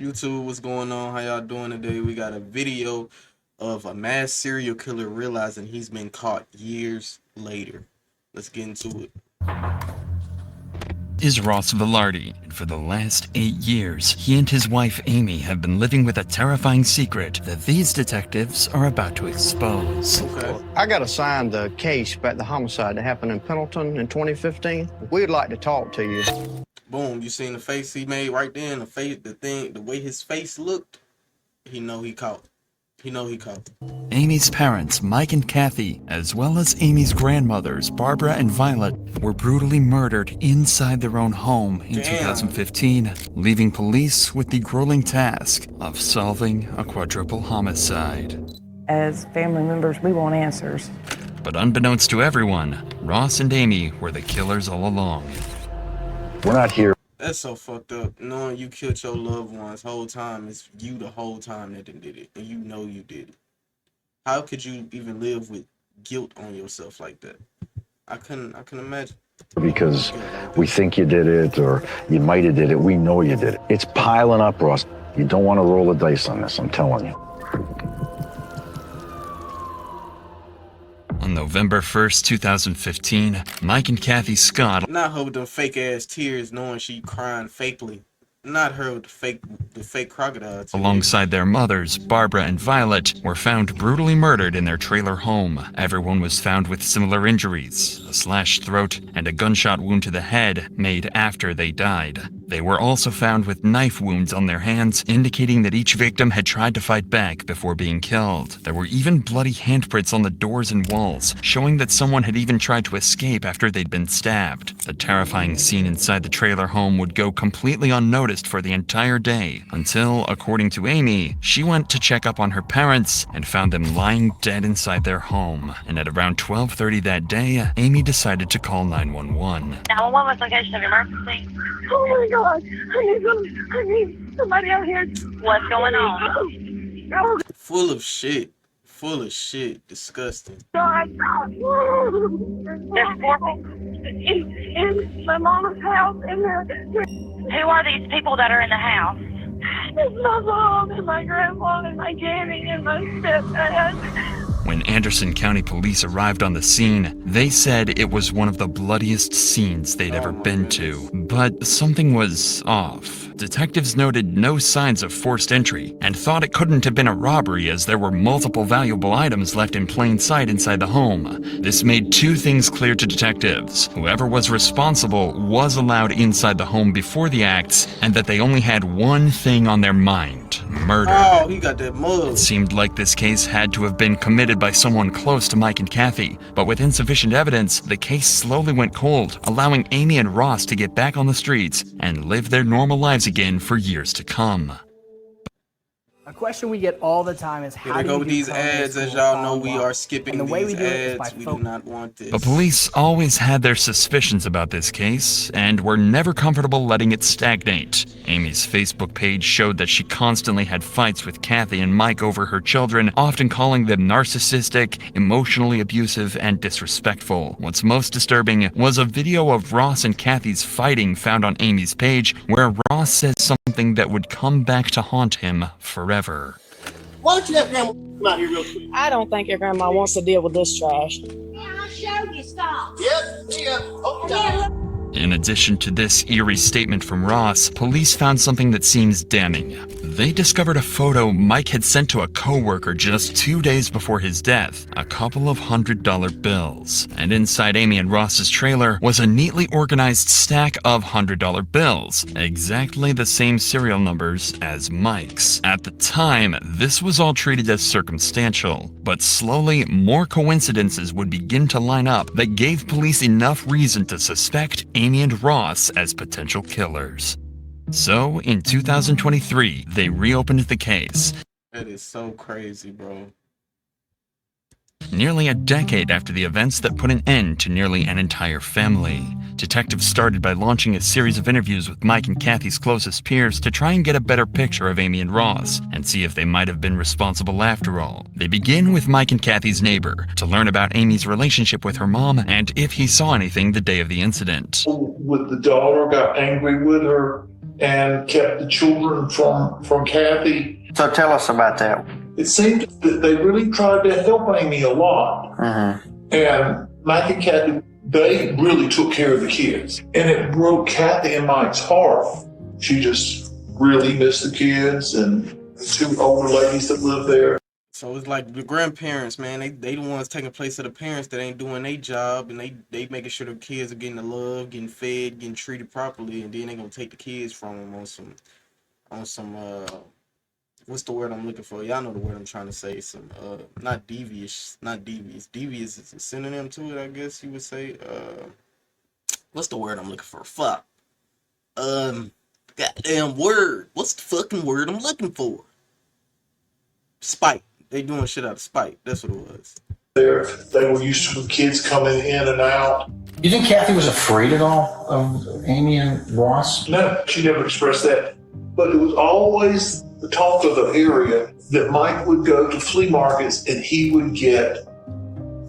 YouTube, what's going on? How y'all doing today? We got a video of a mass serial killer realizing he's been caught years later. Let's get into it. Is Ross Velarde, and for the last 8 years, he and his wife Amy have been living with a terrifying secret that these detectives are about to expose. Okay. I got assigned the case about the homicide that happened in Pendleton in 2015. We'd like to talk to you. Boom, you seen the face he made right then, the way his face looked, he know he caught. He know he caught. Amy's parents, Mike and Kathy, as well as Amy's grandmothers, Barbara and Violet, were brutally murdered inside their own home in 2015, leaving police with the grueling task of solving a quadruple homicide. As family members, we want answers. But unbeknownst to everyone, Ross and Amy were the killers all along. We're not here. That's so fucked up. Knowing you killed your loved ones whole time, it's you the whole time that did it, and you know you did it. How could you even live with guilt on yourself like that? I couldn't imagine. Because we think you did it, or you might have did it. We know you did it. It's piling up, Ross. You don't want to roll the dice on this, I'm telling you. On November 1st, 2015, Mike and Kathy Scott, Not her with them fake ass tears, knowing she crying fakely. Not her with the fake crocodile tears. alongside their mothers, Barbara and Violet, were found brutally murdered in their trailer home. Everyone was found with similar injuries, a slashed throat and a gunshot wound to the head made after they died. They were also found with knife wounds on their hands, indicating that each victim had tried to fight back before being killed. There were even bloody handprints on the doors and walls, showing that someone had even tried to escape after they'd been stabbed. The terrifying scene inside the trailer home would go completely unnoticed for the entire day, until, according to Amy, she went to check up on her parents and found them lying dead inside their home. And at around 12:30 that day, Amy decided to call 911. 911, what's location of emergency? Oh my God! I need somebody out here. What's going on? Oh Full of shit. Full of shit. Disgusting. God! There's 4 people. In my mama's house, and Who are these people that are in the house? it's my mom and my grandma and my granny and my stepdad. When Anderson County Police arrived on the scene, they said it was one of the bloodiest scenes they'd ever been to. But something was off. Detectives noted no signs of forced entry and thought it couldn't have been a robbery as there were multiple valuable items left in plain sight inside the home. This made 2 things clear to detectives. Whoever was responsible was allowed inside the home before the acts, and that they only had one thing on their mind: murder. Oh, he got that mug. It seemed like this case had to have been committed by someone close to Mike and Kathy, but with insufficient evidence, the case slowly went cold, allowing Amy and Ross to get back on the streets and live their normal lives again for years to come. A question we get all the time is Here how they do go you with do these culinary ads. As school y'all know, on we law? are skipping And the way these we do it is by ads. We do not want this. The police always had their suspicions about this case and were never comfortable letting it stagnate. Amy's Facebook page showed that she constantly had fights with Kathy and Mike over her children, often calling them narcissistic, emotionally abusive, and disrespectful. What's most disturbing was a video of Ross and Kathy's fighting found on Amy's page, where Ross says something that would come back to haunt him forever. Why don't you have grandma come out here real quick? I don't think your grandma wants to deal with this trash. I showed you stop. Yep, yeah. Oh, In addition to this eerie statement from Ross, police found something that seems damning. They discovered a photo Mike had sent to a coworker just 2 days before his death, a couple of $100 bills. And inside Amy and Ross's trailer was a neatly organized stack of $100 bills, exactly the same serial numbers as Mike's. At the time, this was all treated as circumstantial, but slowly more coincidences would begin to line up that gave police enough reason to suspect Amy and Ross as potential killers. So, in 2023, they reopened the case. That is so crazy, bro. Nearly a decade after the events that put an end to nearly an entire family. Detectives started by launching a series of interviews with Mike and Kathy's closest peers to try and get a better picture of Amy and Ross and see if they might have been responsible after all. They begin with Mike and Kathy's neighbor to learn about Amy's relationship with her mom and if he saw anything the day of the incident. With the daughter, got angry with her, and kept the children from Kathy. So tell us about that. It seemed that they really tried to help Amy a lot. And Mike and Kathy, they really took care of the kids. And it broke Kathy and Mike's heart. She just really missed the kids and the two older ladies that lived there. So it's like the grandparents, man, they the ones taking place of the parents that ain't doing their job, and they making sure the kids are getting the love, getting fed, getting treated properly, and then they gonna take the kids from them on some what's the word I'm looking for? Y'all know the word I'm trying to say. Some not devious. Devious is a synonym to it, I guess you would say. What's the word I'm looking for? Fuck. Goddamn word. What's the fucking word I'm looking for? Spite. They doing shit out of spite. That's what it was. They were used to the kids coming in and out. You think Kathy was afraid at all of Amy and Ross? No, she never expressed that. But it was always the talk of the area that Mike would go to flea markets and he would get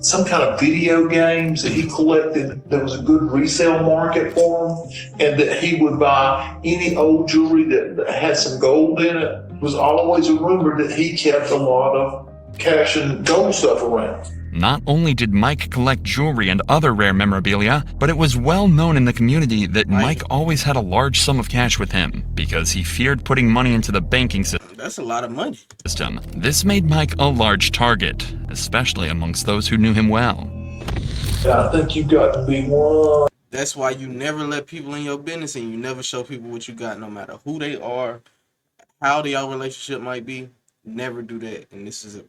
some kind of video games that he collected. There was a good resale market for him, and that he would buy any old jewelry that had some gold in it. It was always a rumor that he kept a lot of cash and gold stuff around. Not only did Mike collect jewelry and other rare memorabilia, but it was well known in the community that Mike always had a large sum of cash with him because he feared putting money into the banking system. That's a lot of money. This made Mike a large target, especially amongst those who knew him well. I think you got to be one. That's why you never let people in your business, and you never show people what you got, no matter who they are, how y'all relationship might be. Never do that. And this is a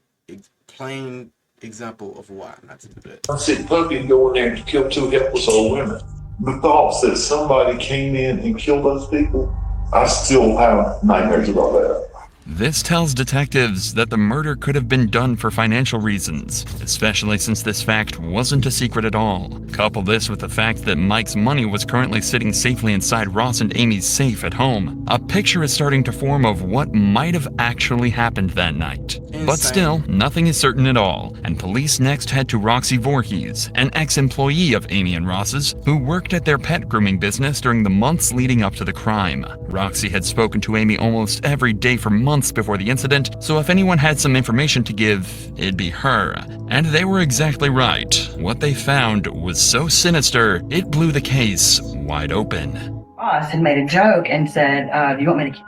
plain example of why not to do that. I said, Puppy and go in there and kill two helpless old women. The thoughts that somebody came in and killed those people, I still have nightmares about that. This tells detectives that the murder could have been done for financial reasons, especially since this fact wasn't a secret at all. Couple this with the fact that Mike's money was currently sitting safely inside Ross and Amy's safe at home. A picture is starting to form of what might have actually happened that night. Insane. But still, nothing is certain at all, and police next head to Roxy Voorhees, an ex-employee of Amy and Ross's, who worked at their pet grooming business during the months leading up to the crime. Roxy had spoken to Amy almost every day for months before the incident, so if anyone had some information to give, it'd be her. And they were exactly right. What they found was so sinister, it blew the case wide open. Ross had made a joke and said, do you want me to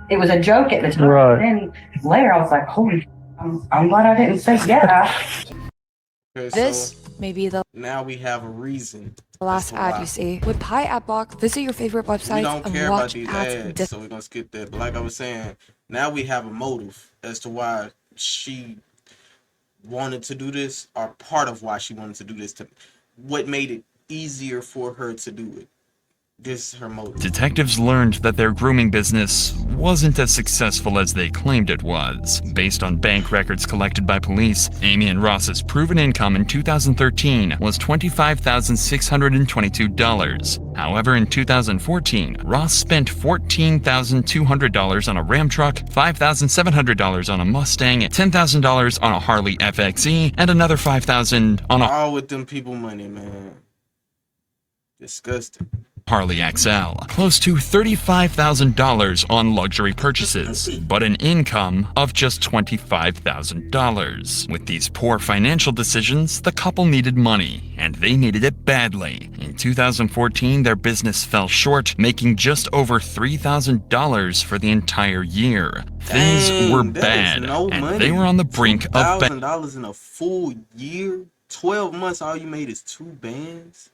It was a joke at the time. Right. Then later I was like, holy, I'm glad I didn't say yeah. Okay, This so may be the now we have a reason. last ad you see. With Pi Ad Block, visit your favorite We websites don't and care about watch these ads. ads, so we're gonna skip that. But like I was saying, now we have a motive as to why she wanted to do this, or part of why she wanted to do this. To what made it easier for her to do it. This is her motive. Detectives learned that their grooming business wasn't as successful as they claimed it was. Based on bank records collected by police, Amy and Ross's proven income in 2013 was $25,622. However, in 2014, Ross spent $14,200 on a Ram truck, $5,700 on a Mustang, $10,000 on a Harley FXE, and another $5,000 on a All with them people money, man. Disgusting. Harley XL, close to $35,000 on luxury purchases, but an income of just $25,000. With these poor financial decisions, the couple needed money, and they needed it badly. In 2014, their business fell short, making just over $3,000 for the entire year. Things were bad, and they were on the brink of $1,000 in a full year? 12 months, all you made is 2 bands?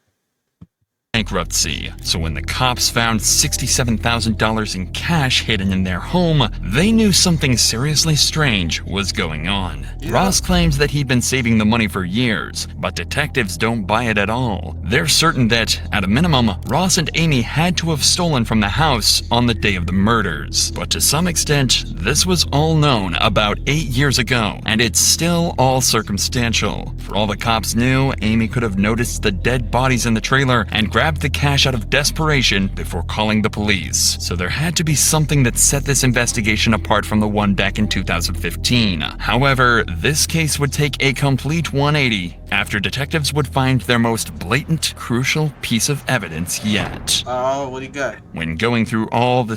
bankruptcy. So when the cops found $67,000 in cash hidden in their home, they knew something seriously strange was going on. Ross claims that he'd been saving the money for years, but detectives don't buy it at all. They're certain that, at a minimum, Ross and Amy had to have stolen from the house on the day of the murders. But to some extent, this was all known about 8 years ago, and it's still all circumstantial. For all the cops knew, Amy could have noticed the dead bodies in the trailer and grabbed grabbed the cash out of desperation before calling the police. So there had to be something that set this investigation apart from the one back in 2015. However, this case would take a complete 180 after detectives would find their most blatant, crucial piece of evidence yet. Oh, what he got? When going through all the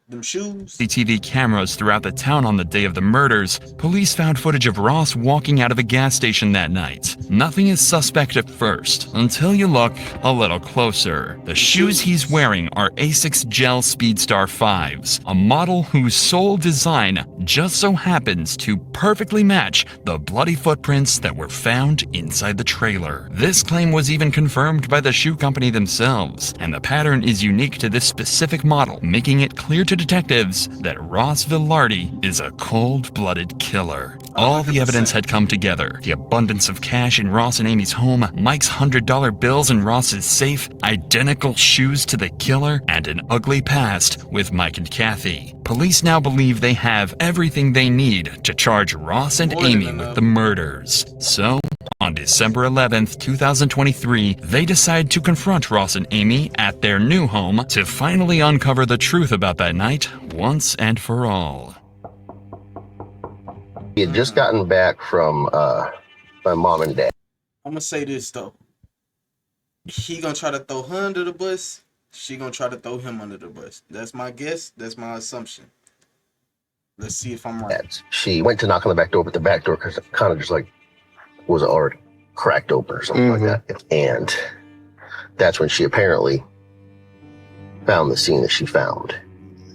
Them shoes? CCTV cameras throughout the town on the day of the murders, police found footage of Ross walking out of a gas station that night. Nothing is suspect at first, until you look a little closer. The shoes he's wearing are Asics Gel Speedstar 5s, a model whose sole design just so happens to perfectly match the bloody footprints that were found inside the trailer. This claim was even confirmed by the shoe company themselves, and the pattern is unique to this specific model, making it clear to detectives that Ross Velarde is a cold-blooded killer. All the evidence had come together. The abundance of cash in Ross and Amy's home, Mike's $100 bills in Ross's safe, identical shoes to the killer, and an ugly past with Mike and Kathy. Police now believe they have everything they need to charge Ross and Amy with the murders. So, on December 11th, 2023, they decide to confront Ross and Amy at their new home to finally uncover the truth about that night once and for all. He had just gotten back from my mom and dad. I'm gonna say this though. He gonna try to throw her under the bus. She gonna try to throw him under the bus. That's my guess. That's my assumption. Let's see if I'm right. She went to knock on the back door, but the back door kind of just like was already cracked open or something like that. And that's when she apparently found the scene that she found.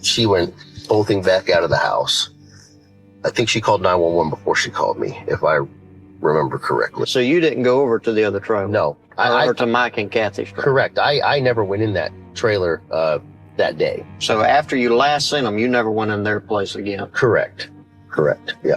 She went bolting back out of the house. I think she called 911 before she called me, if I remember correctly. So you didn't go over to the other trailer? No. Over to Mike and Kathy's trailer? Correct. I never went in that trailer that day. So after you last seen them, you never went in their place again? Correct. Yeah.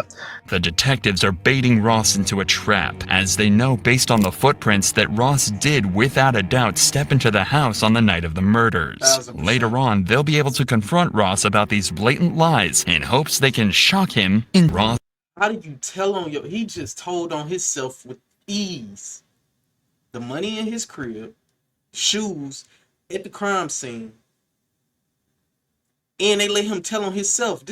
The detectives are baiting Ross into a trap, as they know based on the footprints that Ross did without a doubt step into the house on the night of the murders. 1000%. Later on, they'll be able to confront Ross about these blatant lies in hopes they can shock him in Ross. How do you tell on your? He just told on himself with ease. The money in his crib, shoes at the crime scene, and they let him tell on himself.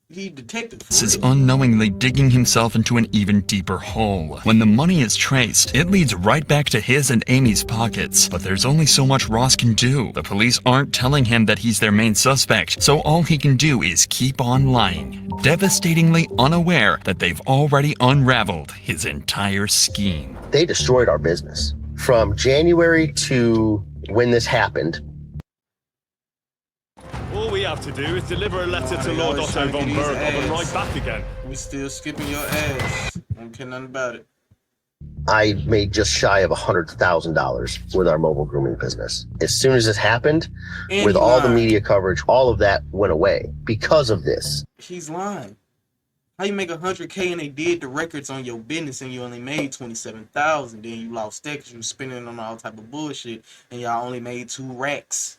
He detective. This is unknowingly digging himself into an even deeper hole. When the money is traced, it leads right back to his and Amy's pockets. But there's only so much Ross can do. The police aren't telling him that he's their main suspect, so all he can do is keep on lying, devastatingly unaware that they've already unraveled his entire scheme. They destroyed our business. From January to when this happened, all we have to do is deliver a letter to Lord Otto von Berg and right back again. We still skipping your ass. Don't care nothing about it. I made just shy of $100,000 with our mobile grooming business. As soon as this happened, And with he all the lied. media coverage, all of that went away because of this. He's lying. How you make $100K and they did the records on your business and you only made $27,000? Then you lost that because you were spending on all type of bullshit and y'all only made 2 racks.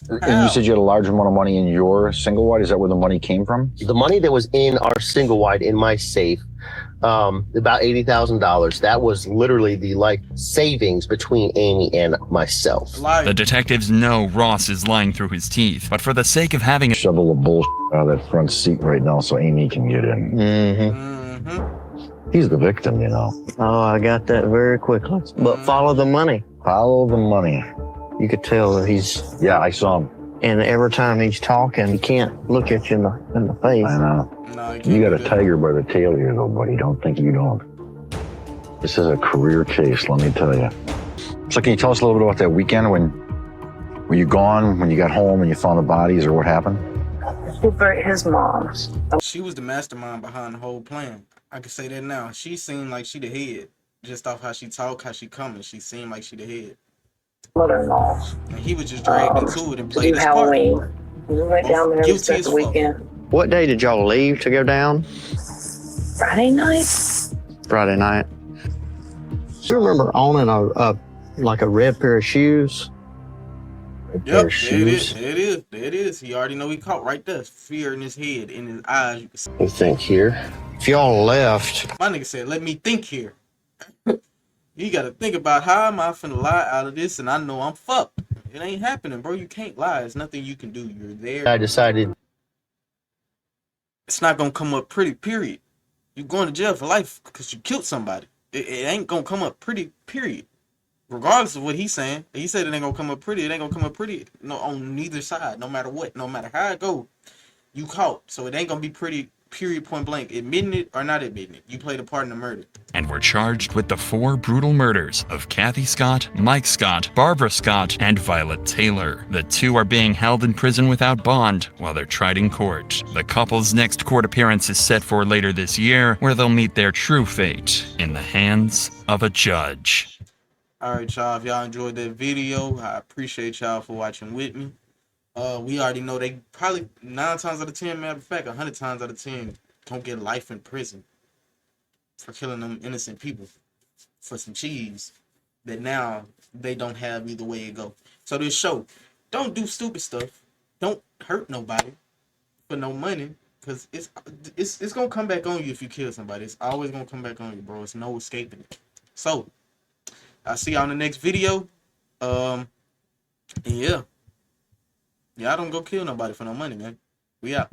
And you said you had a large amount of money in your single wide. Is that where the money came from? The money that was in our single wide in my safe, about $80,000. That was literally the savings between Amy and myself. The detectives know Ross is lying through his teeth, but for the sake of having a Shovel the bullshit out of that front seat right now so Amy can get in. He's the victim, you know. Oh, I got that very quickly. But follow the money. Follow the money. You could tell that he's... Yeah, I saw him. And every time he's talking, he can't look at you in the face. I know. You got a tiger by the tail here, though, buddy. Don't think you don't. This is a career case, let me tell you. So can you tell us a little bit about that weekend when were you gone, when you got home and you found the bodies, or what happened? He buried his mom's. She was the mastermind behind the whole plan. I can say that now. She seemed like she the head. Just off how she talk, how she coming. She seemed like she the head. Mother-in-law. And he was just dragged into it and Do played his part. Halloween. We went down there and Guilty spent as the fuck. weekend. What day did y'all leave to go down? Friday night? Friday night. Do you remember owning a red pair of shoes? Yep, there it is. There it is. He already know he caught right there. Fear in his head, in his eyes. You can see. You think here? If y'all left, My nigga said, "Let me think here." You gotta think about how am I finna lie out of this, and I know I'm fucked. It ain't happening, bro. You can't lie. There's nothing you can do. You're there. I decided It's not gonna come up pretty, period. You're going to jail for life because you killed somebody. It ain't gonna come up pretty, period. Regardless of what he's saying. He said it ain't gonna come up pretty. It ain't gonna come up pretty no on neither side. No matter what. No matter how it go, you caught. So it ain't gonna be pretty, period, point blank. Admitting it or not admitting it. You played a part in the murder. And were charged with the 4 brutal murders of Kathy Scott, Mike Scott, Barbara Scott, and Violet Taylor. The 2 are being held in prison without bond while they're tried in court. The couple's next court appearance is set for later this year, where they'll meet their true fate in the hands of a judge. Alright, y'all. If y'all enjoyed that video, I appreciate y'all for watching with me. We already know they probably 9 times out of 10, matter of fact, 100 times out of 10, don't get life in prison for killing them innocent people for some cheese that now they don't have either way it go. So this show, don't do stupid stuff. Don't hurt nobody for no money, because it's gonna come back on you if you kill somebody. It's always gonna come back on you, bro. It's no escaping it. So I'll see y'all in the next video. And yeah. Y'all don't go kill nobody for no money, man. We out.